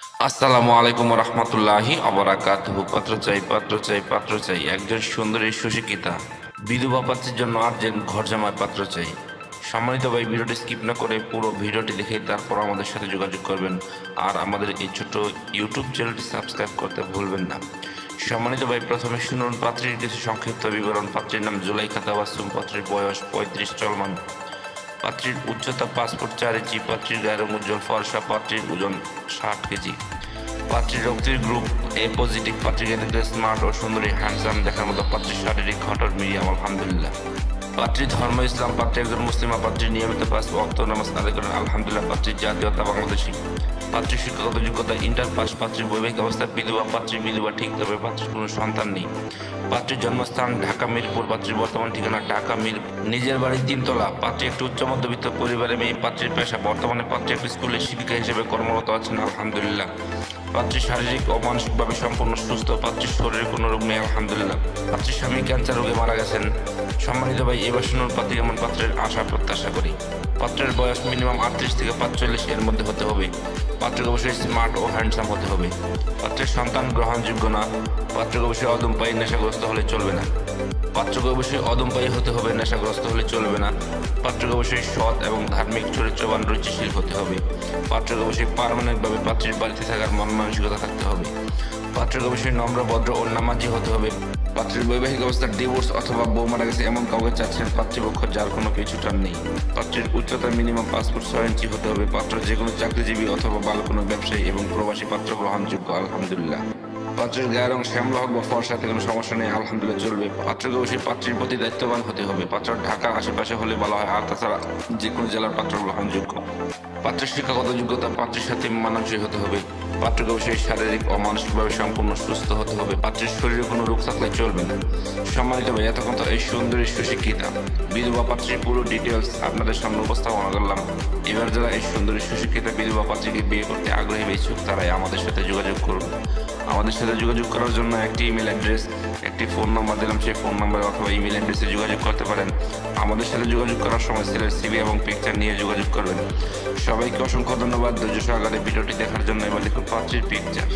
আসসালামু আলাইকুম রহমতুল্লাহি অবরাকাতুহু। পাত্র চাই, পাত্র চাই, পাত্র চাই, একজন সুন্দরী সুশিক্ষিতা বিধবা পাত্রের জন্য আর্জেন্ট ঘর জামাই পাত্র চাই। সম্মানিত ভাই, ভিডিওটি স্কিপ না করে পুরো ভিডিওটি দেখে তারপর আমাদের সাথে যোগাযোগ করবেন। আর আমাদের এই ছোট ইউটিউব চ্যানেলটি সাবস্ক্রাইব করতে ভুলবেন না। সম্মানিত ভাই, প্রথমে শুনুন পাত্রীর কিছু সংক্ষিপ্ত বিবরণ। পাত্রীর নাম জুলাইখা তাবাসসুম, পাত্রীর বয়স 35 চলমান, পাত্রীর উচ্চতা 5 ফুট 4 ইঞ্চি, পাত্রীর গায়ের রং উজ্জ্বল ফর্সা, পাত্রীর ওজন 60 কেজি, পাত্রীর রক্তের গ্রুপ এ পজিটিভ, পাত্রীকে দেখতে স্মার্ট ও সুন্দরী হ্যান্ডসাম দেখার মতো, পাত্রীর শারীরিক ঘটন মিডিয়াম আলহামদুলিল্লাহ, পাত্রীর ধর্ম ইসলাম, পাত্রী একজন মুসলিমা, পাত্রীর নিয়মিত 5 ওয়াক্ত নামাজ আদায় করেন আলহামদুলিল্লাহ, পাত্রীর জাতীয়তা বাংলাদেশী, পাত্রীর শিক্ষাগত যোগ্যতা ইন্টার পাস, পাত্রীর বৈবাহিক অবস্থা বিধবা, পাত্রীর বিধবা ঠিক, তবে পাত্রীর কোনো সন্তান নেই, পাত্রীর জন্মস্থান ঢাকা মিরপুর, পাত্রীর বর্তমান ঠিকানা ঢাকা নিজের বাড়ি 3 তলা, পাত্রী একটি উচ্চ মধ্যবিত্ত পরিবারের মেয়ে, পাত্রীর পেশা বর্তমানে পাত্রী একটি স্কুলের শিক্ষিকা হিসেবে কর্মরত আছেন আলহামদুলিল্লাহ, পাত্রীর শারীরিক ও মানসিকভাবে সম্পূর্ণ সুস্থ, পাত্রীর শরীরে কোনো রোগ নেই আলহামদুলিল্লাহ, পাত্রীর স্বামী ক্যান্সার রোগে মারা গেছেন। সম্মানিত ভাই, এবার শুনুন পাত্রী এমন পাত্রের আশা প্রত্যাশা করি। পাত্রের বয়স মিনিমাম 38 থেকে 45 এর মধ্যে হতে হবে, পাত্রকে অবশ্যই স্মার্ট ও হ্যান্ডসাম হতে হবে, পাত্রের সন্তান গ্রহণযোগ্য না, পাত্রকে অবশ্যই অদম্পায়ী নেশাগ্রস্ত হলে চলবে না, পাত্রকে অবশ্যই অদম্পায়ী হতে হবে, নেশাগ্রস্ত হলে চলবে না, পাত্রকে অবশ্যই সৎ এবং ধার্মিক চরিত্রবান রুচিশীল হতে হবে, পাত্রকে অবশ্যই পার্মানেন্টভাবে পাত্রীর বাড়িতে থাকার মন মানসিকতা থাকতে হবে, পাত্রকে অবশ্যই নম্র ভদ্র ও নামাজি হতে হবে, পাত্রীর বৈবাহিক অবস্থার ডিভোর্স অথবা বউ মারা গেছে এমন কাউকে চাচ্ছেন পাত্রীপক্ষ যার কোনো পিছুটান নেই, পাত্রীর উচ্চতা মিনিমাম 5 ফুট 6 ইঞ্চি হতে হবে, পাত্র যে কোনো চাকরিজীবী অথবা ভালো কোনো ব্যবসায়ী এবং প্রবাসী পাত্র গ্রহণযোগ্য আলহামদুলিল্লাহ, পাত্রের গায়ের রং শ্যামলা হোক বা ফর্সাতে কোনো সমস্যা নেই আলহামদুলিল্লাহ চলবে, পাত্রকে অবশ্যই পাত্রীর প্রতি দায়িত্ববান হতে হবে, পাত্র ঢাকার আশেপাশে হলে ভালো হয়, আর তাছাড়া যে কোনো জেলার পাত্র গ্রহণযোগ্য, পাত্রের শিক্ষাগত যোগ্যতা পাত্রের সাথে মানানসই হতে হবে, পাত্রকে অবশ্যই শারীরিক ও মানসিকভাবে সম্পূর্ণ সুস্থ হতে হবে, পাত্রের শরীরে কোনো রোগ থাকলে চলবে না। সম্মানিত ভাই, এতক্ষণ তো এই সুন্দরী সুশিক্ষিতা বিধবা পাত্রীর পুরো ডিটেলস আপনাদের সামনে উপস্থাপনা করলাম। এবার যারা এই সুন্দরী সুশিক্ষিতা বিধবা পাত্রীকে বিয়ে করতে আগ্রহী বা ইচ্ছুক তারাই আমাদের সাথে যোগাযোগ করুন। আমাদের সাথে যোগাযোগ করার জন্য একটি ইমেল অ্যাড্রেস, একটি ফোন নাম্বার দিলাম, সেই ফোন নাম্বার অথবা ইমেল অ্যাড্রেসে যোগাযোগ করতে পারেন। আমাদের সাথে যোগাযোগ করার সময় ছেলের সিভি এবং পিকচার নিয়ে যোগাযোগ করবেন। সবাইকে অসংখ্য ধন্যবাদ ধৈর্য সহকারে ভিডিওটি দেখার জন্য। এবার দেখুন পাত্রীর পিকচার।